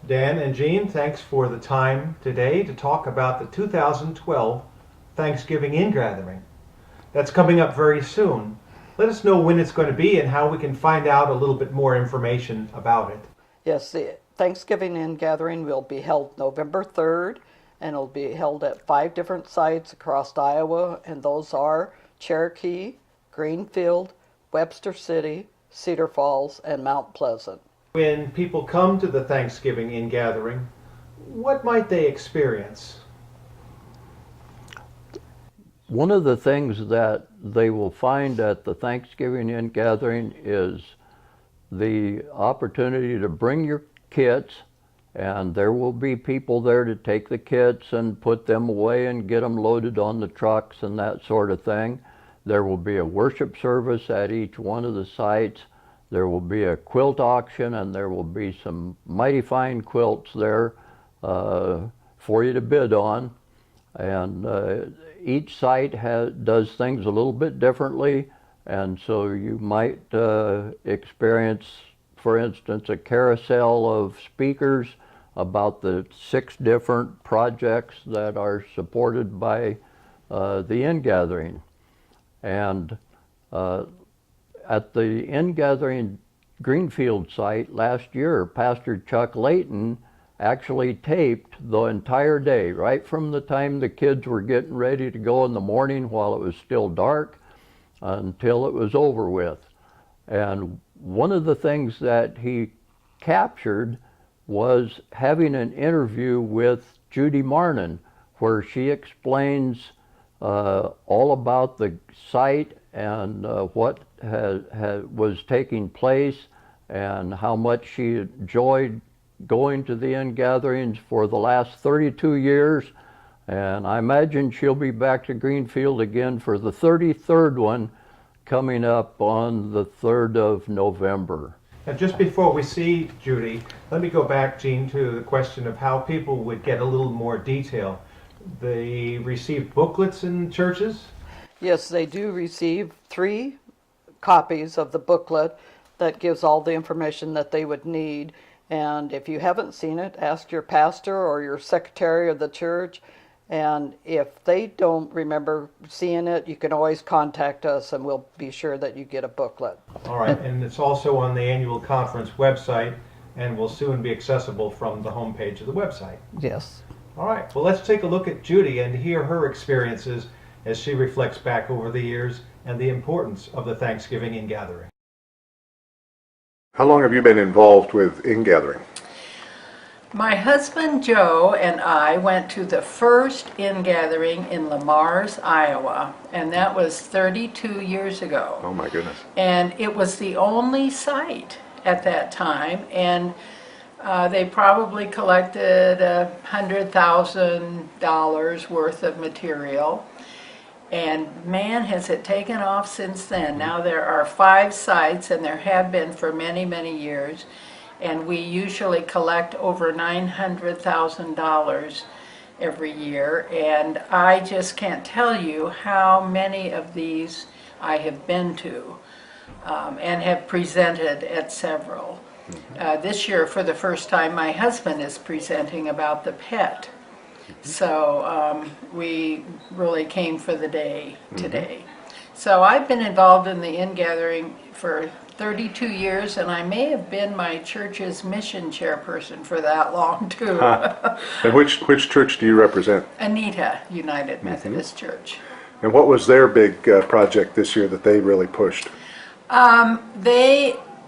Dan and Jean, thanks for the time today to talk about the 2012 Thanksgiving Ingathering. That's coming up very soon. Let us know when it's going to be and how we can find out a little bit more information about it. Yes, the Thanksgiving Ingathering will be held November 3rd, and it'll be held at 5 different sites across Iowa, and those are Cherokee, Greenfield, Webster City, Cedar Falls, and Mount Pleasant. When people come to the Thanksgiving Ingathering, what might they experience? One of the things that they will find at the Thanksgiving Ingathering is the opportunity to bring your kits, and there will be people there to take the kits and put them away and get them loaded on the trucks and that sort of thing. There will be a worship service at each one of the sites. There will be a quilt auction, and there will be some mighty fine quilts there for you to bid on. And each site does things a little bit differently, and so you might experience, for instance, a carousel of speakers about the 6 different projects that are supported by the Ingathering. And at the Ingathering Greenfield site last year, Pastor Chuck Layton actually taped the entire day, right from the time the kids were getting ready to go in the morning while it was still dark until it was over with. And one of the things that he captured was having an interview with Judy Marnin, where she explains all about the site and what was taking place and how much she enjoyed going to the Ingatherings for the last 32 years. And I imagine she'll be back to Greenfield again for the 33rd one coming up on the 3rd of November. Now, just before we see Judy, let me go back, Jean, to the question of how people would get a little more detail. They receive booklets in churches? Yes, they do receive 3 copies of the booklet that gives all the information that they would need. And if you haven't seen it, ask your pastor or your secretary of the church. And if they don't remember seeing it, you can always contact us and we'll be sure that you get a booklet. All right, and it's also on the annual conference website and will soon be accessible from the homepage of the website. Yes. All right, well, let's take a look at Judy and hear her experiences as she reflects back over the years and the importance of the Thanksgiving Ingathering. How long have you been involved with Ingathering? My husband Joe and I went to the first Ingathering in Lamars, Iowa, and that was 32 years ago. Oh my goodness. And it was the only site at that time, and they probably collected $100,000 worth of material. And man, has it taken off since then. Now there are 5 sites, and there have been for many, many years. And we usually collect over $900,000 every year. And I just can't tell you how many of these I have been to and have presented at several. This year, for the first time, my husband is presenting about the pet. So we really came for the day today. So I've been involved in the Ingathering for 32 years, and I may have been my church's mission chairperson for that long too. And which church do you represent? Anita United Methodist Church. And what was their big project this year that they really pushed?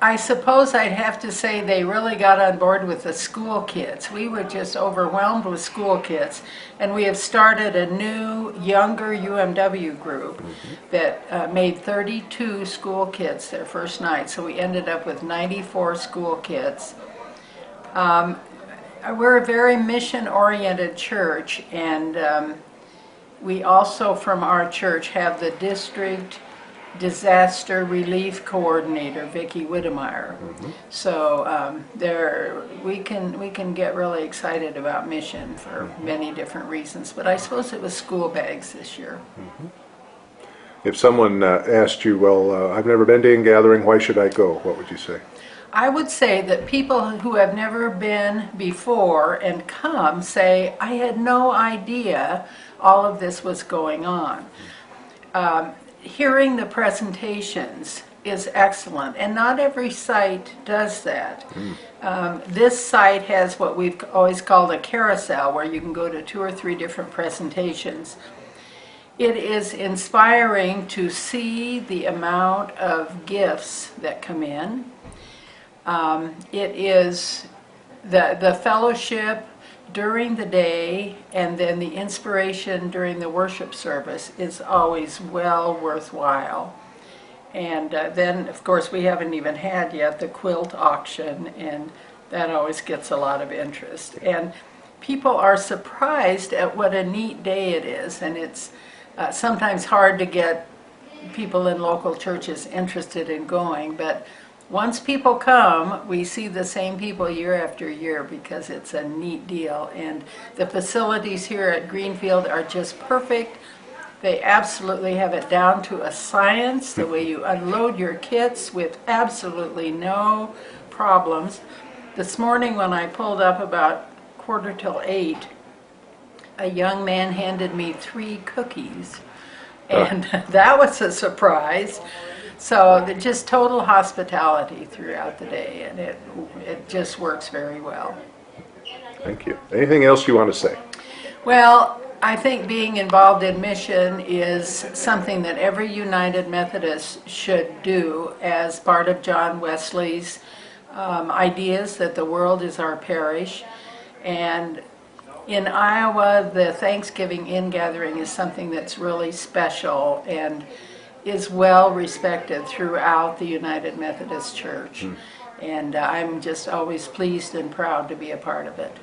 I suppose I'd have to say they really got on board with the school kids. We were just overwhelmed with school kids, and we have started a new, younger UMW group that made 32 school kids their first night, so we ended up with 94 school kids. We're a very mission-oriented church, and we also, from our church, have the district disaster relief coordinator, Vicki Whittemeyer. So we can get really excited about mission for many different reasons, but I suppose it was school bags this year. If someone asked you, well, I've never been to Ingathering, why should I go? What would you say? I would say that people who have never been before and come say, I had no idea all of this was going on. Hearing the presentations is excellent, and not every site does that. This site has what we've always called a carousel, where you can go to 2 or 3 different presentations. It is inspiring to see the amount of gifts that come in. It is the fellowship during the day, and then the inspiration during the worship service is always well worthwhile. And then, of course, we haven't even had yet the quilt auction, and that always gets a lot of interest. And people are surprised at what a neat day it is, and it's sometimes hard to get people in local churches interested in going, but once people come, we see the same people year after year because it's a neat deal. And the facilities here at Greenfield are just perfect. They absolutely have it down to a science, the way you unload your kits with absolutely no problems. This morning when I pulled up about 7:45, a young man handed me 3 cookies. And that was a surprise. So just total hospitality throughout the day, and it just works very well. Thank you. Anything else you want to say? Well, I think being involved in mission is something that every United Methodist should do as part of John Wesley's ideas that the world is our parish. And in Iowa, the Thanksgiving Ingathering is something that's really special and is well respected throughout the United Methodist Church. And I'm just always pleased and proud to be a part of it.